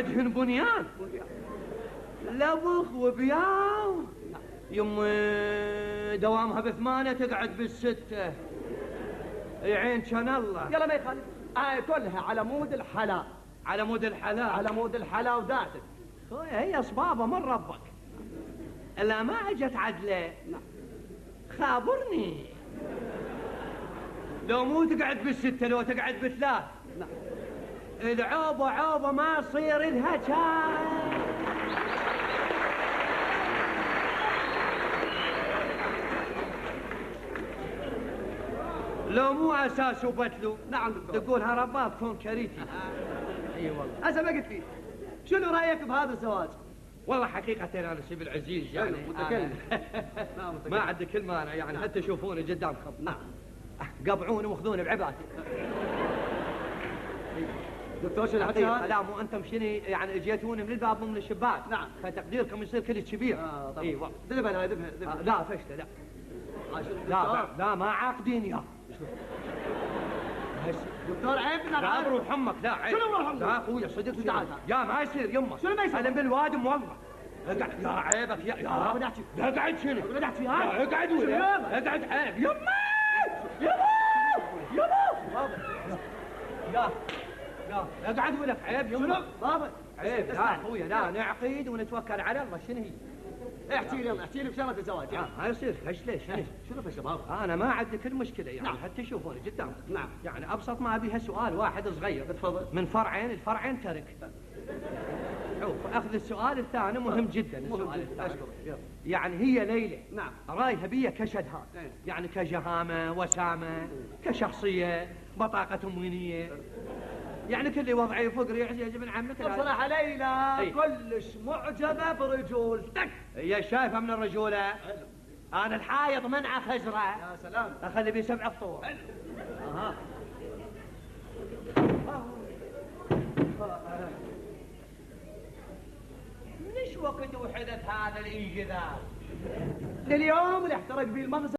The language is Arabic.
عندهن بنيان لبخ وبياو. يمي دوامها ب8 تقعد ب6. عين كان الله. يلا ما يخالف. كلها على مود الحلا. على مود الحلا. على مود الحلا وذاتك. خويا هي صبابة من ربك. لا ما اجت عدله. خابرني. لو مو تقعد ب6 لو تقعد ب3. العوبة عوبة ما يصير لها شاي. لو مو اساس وبتلو. نعم تقولها رباب كون كريتي. اي والله. هسه ما قلت لي شنو رايك بهذا الزواج؟ والله حقيقة أنا سيب العزيز يعني متكلم. ما عندي كلمة أنا يعني حتى شوفوني قدامكم. نعم. قبعوني وخذوني بعباتي. دكتور شنو حقيقة لا مو أنتم شنو يعني جيتوني من الباب مو من الشباك. نعم. فتقديركم يصير كل كبير. طبعا. اي والله. ذبها لا فشله لا. لا ما عاقدين يا. دكتور عيب. لا بروح امك. لا عيب. شنو بروح امك؟ لا اخويا صدق تعال. يا ما يصير يمه. شنو ما يصير؟ انا بالوادم والله. اقعد يا عيبك يا اقعد شنو؟ اقعد في اقعد ولا اقعد عيب يمه يا اقعد ولك عيب يمه. شنو بابا؟ عيب لا اخويا لا نعقد ونتوكل على الله. شنو هي؟ احكي لي يلا احكي لي بشرف الزواج. ما يصير فش ليش؟ شنو فش بابا؟ انا ما عندي كل مشكله يعني. نعم. حتى شوفوني قدامك. نعم. يعني ابسط ما ابيها سؤال واحد صغير. تفضل. من فرعين الفرعين ترك. شوف اخذ السؤال الثاني مهم جدا. السؤال الثاني اشكرك. يعني هي ليلى. نعم. رايها بيا كشدهات. يعني كجهامه وسامه كشخصيه بطاقه تموينيه. يعني كل وضعي فقري يعجب عمك. بصراحه ليلى كلش معجبه برجولتك. هي شايفه من الرجوله. انا الحايض منعه خزره. يا سلام. اخلي بي 7 فطور. اها. من ايش وقت وحدث هذا الانجذاب؟ لليوم اللي احترق به المخزن